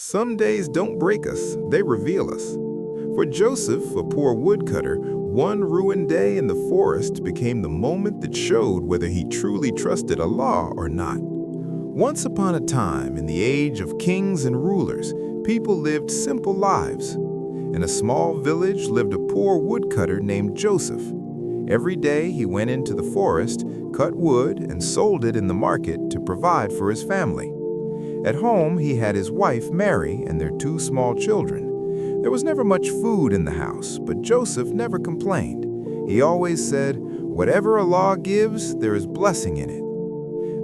Some days don't break us, they reveal us. For Joseph, a poor woodcutter, one ruined day in the forest became the moment that showed whether he truly trusted Allah or not. Once upon a time, in the age of kings and rulers, people lived simple lives. In a small village lived a poor woodcutter named Joseph. Every day he went into the forest, cut wood, and sold it in the market to provide for his family. At home, he had his wife, Mary, and their two small children. There was never much food in the house, but Joseph never complained. He always said, "Whatever Allah gives, there is blessing in it."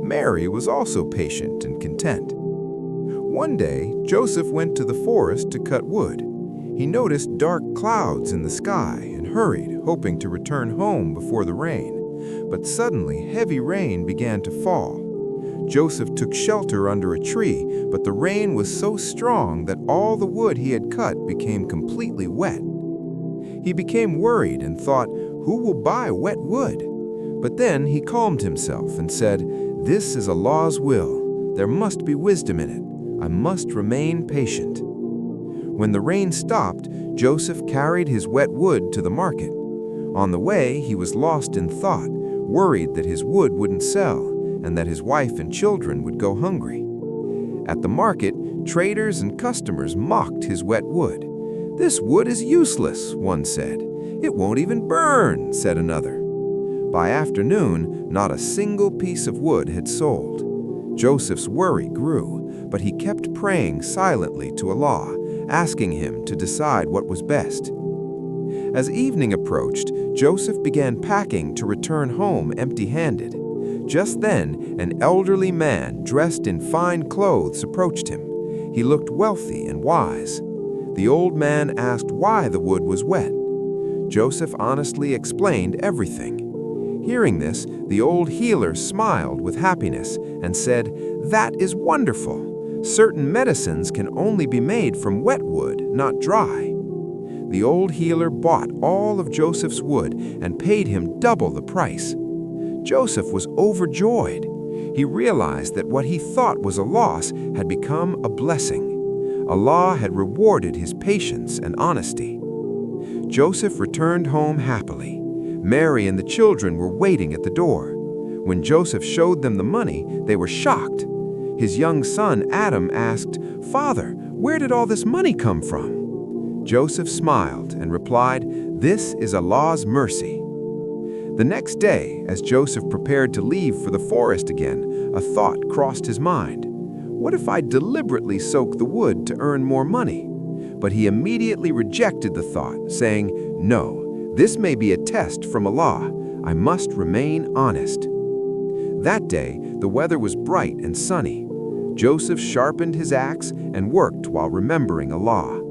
Mary was also patient and content. One day, Joseph went to the forest to cut wood. He noticed dark clouds in the sky and hurried, hoping to return home before the rain. But suddenly, heavy rain began to fall. Joseph took shelter under a tree, but the rain was so strong that all the wood he had cut became completely wet. He became worried and thought, "Who will buy wet wood?" But then he calmed himself and said, "This is Allah's will. There must be wisdom in it. I must remain patient." When the rain stopped, Joseph carried his wet wood to the market. On the way, he was lost in thought, worried that his wood wouldn't sell and that his wife and children would go hungry. At the market, traders and customers mocked his wet wood. "This wood is useless," one said. "It won't even burn," said another. By afternoon, not a single piece of wood had sold. Joseph's worry grew, but he kept praying silently to Allah, asking him to decide what was best. As evening approached, Joseph began packing to return home empty-handed. Just then, an elderly man dressed in fine clothes approached him. He looked wealthy and wise. The old man asked why the wood was wet. Joseph honestly explained everything. Hearing this, the old healer smiled with happiness and said, "That is wonderful. Certain medicines can only be made from wet wood, not dry." The old healer bought all of Joseph's wood and paid him double the price. Joseph was overjoyed. He realized that what he thought was a loss had become a blessing. Allah had rewarded his patience and honesty. Joseph returned home happily. Mary and the children were waiting at the door. When Joseph showed them the money, they were shocked. His young son, Adam, asked, "Father, where did all this money come from?" Joseph smiled and replied, "This is Allah's mercy." The next day, as Joseph prepared to leave for the forest again, a thought crossed his mind. What if I deliberately soak the wood to earn more money? But he immediately rejected the thought, saying, "No, this may be a test from Allah. I must remain honest." That day, the weather was bright and sunny. Joseph sharpened his axe and worked while remembering Allah.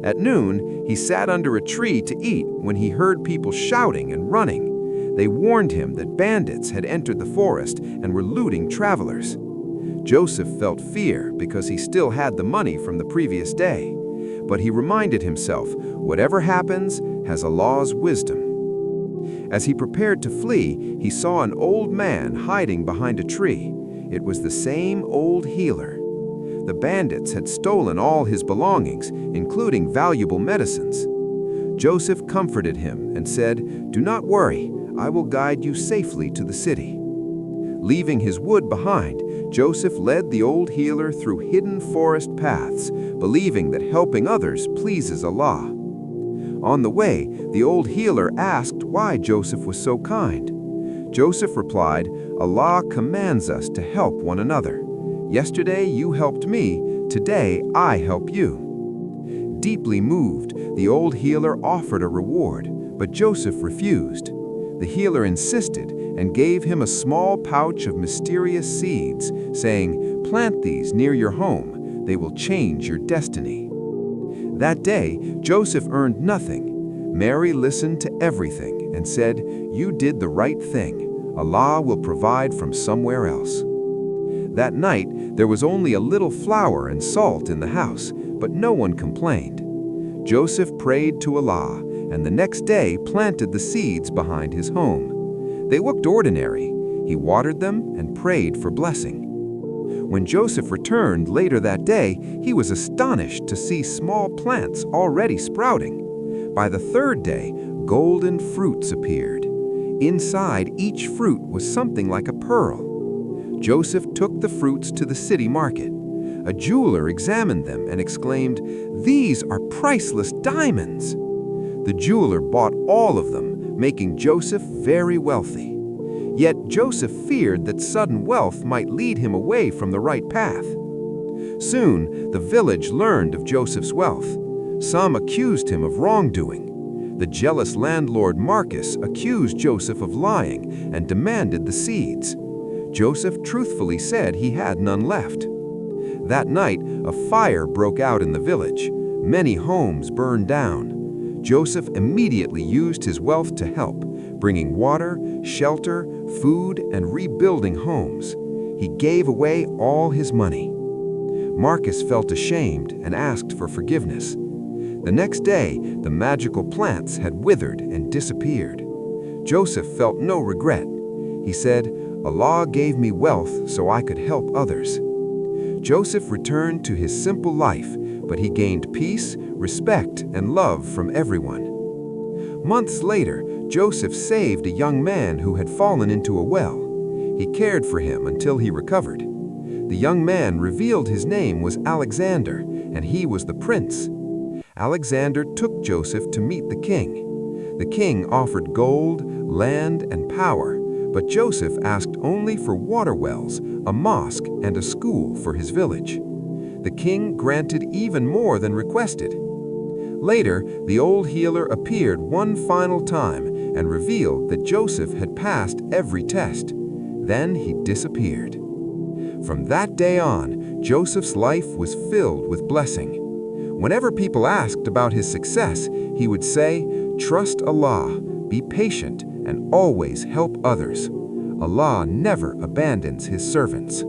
At noon, he sat under a tree to eat when he heard people shouting and running. They warned him that bandits had entered the forest and were looting travelers. Joseph felt fear because he still had the money from the previous day. But he reminded himself, whatever happens has Allah's wisdom. As he prepared to flee, he saw an old man hiding behind a tree. It was the same old healer. The bandits had stolen all his belongings, including valuable medicines. Joseph comforted him and said, "Do not worry, I will guide you safely to the city." Leaving his wood behind, Joseph led the old healer through hidden forest paths, believing that helping others pleases Allah. On the way, the old healer asked why Joseph was so kind. Joseph replied, "Allah commands us to help one another. Yesterday you helped me, today I help you." Deeply moved, the old healer offered a reward, but Joseph refused. The healer insisted and gave him a small pouch of mysterious seeds, saying, "Plant these near your home. They will change your destiny." That day, Joseph earned nothing. Mary listened to everything and said, "You did the right thing. Allah will provide from somewhere else." That night, there was only a little flour and salt in the house, but no one complained. Joseph prayed to Allah, and the next day planted the seeds behind his home. They looked ordinary. He watered them and prayed for blessing. When Joseph returned later that day, he was astonished to see small plants already sprouting. By the third day, golden fruits appeared. Inside each fruit was something like a pearl. Joseph took the fruits to the city market. A jeweler examined them and exclaimed, "These are priceless diamonds!" The jeweler bought all of them, making Joseph very wealthy. Yet Joseph feared that sudden wealth might lead him away from the right path. Soon, the village learned of Joseph's wealth. Some accused him of wrongdoing. The jealous landlord Marcus accused Joseph of lying and demanded the seeds. Joseph truthfully said he had none left. That night, a fire broke out in the village. Many homes burned down. Joseph immediately used his wealth to help, bringing water, shelter, food, and rebuilding homes. He gave away all his money. Marcus felt ashamed and asked for forgiveness. The next day, the magical plants had withered and disappeared. Joseph felt no regret. He said, "Allah gave me wealth so I could help others." Joseph returned to his simple life, but he gained peace, respect, and love from everyone. Months later, Joseph saved a young man who had fallen into a well. He cared for him until he recovered. The young man revealed his name was Alexander, and he was the prince. Alexander took Joseph to meet the king. The king offered gold, land, and power, but Joseph asked only for water wells, a mosque, and a school for his village. The king granted even more than requested. Later, the old healer appeared one final time and revealed that Joseph had passed every test. Then he disappeared. From that day on, Joseph's life was filled with blessing. Whenever people asked about his success, he would say, "Trust Allah, be patient, and always help others. Allah never abandons his servants."